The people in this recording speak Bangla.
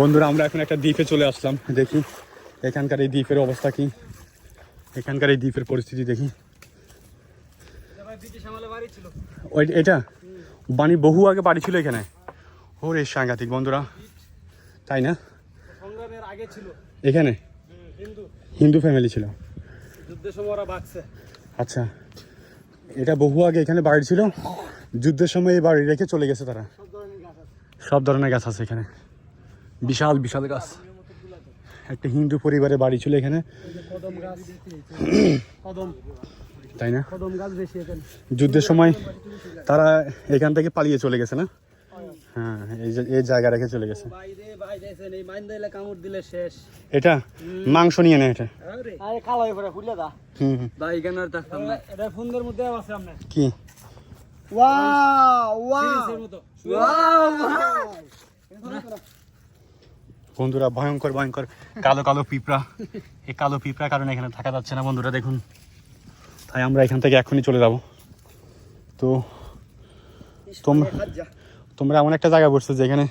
বন্ধুরা আমরা এখন একটা দ্বীপে চলে আসলাম, দেখি এখানকার এই দ্বীপের অবস্থা কি, এখানকার এই দ্বীপের পরিস্থিতি দেখি। ওই এটা বাণী বহু আগে বাড়ি ছিল এখানে। ওরে সাংঘাতিক বন্ধুরা, তাই না? এখানে হিন্দু ফ্যামিলি ছিল, আচ্ছা। এটা বহু আগে এখানে বাড়ি ছিল, যুদ্ধের সময় এই বাড়ি রেখে চলে গেছে তারা। সব ধরনের গাছ আছে এখানে, বিশাল বিশাল গাছ। একটা হিন্দু পরিবারের বাড়ি ছিল এখানে, তাই না? যুদ্ধের সময় তারা এখান থেকে পালিয়ে চলে গেছে না? হ্যাঁ, এই জায়গা রেখে চলে গেছে। এটা মাংস নিয়ে নেয়, এটা কি? বন্ধুরা ভয়ঙ্কর ভয়ঙ্কর কালো কালো পিঁপড়া। এই কালো পিঁপড়া কারণে এখানে থাকা যাচ্ছে না বন্ধুরা, দেখুন। তাই আমরা এখান থেকে এখনই চলে যাব। তো তোমরা এমন একটা জায়গা বসছো যেখানে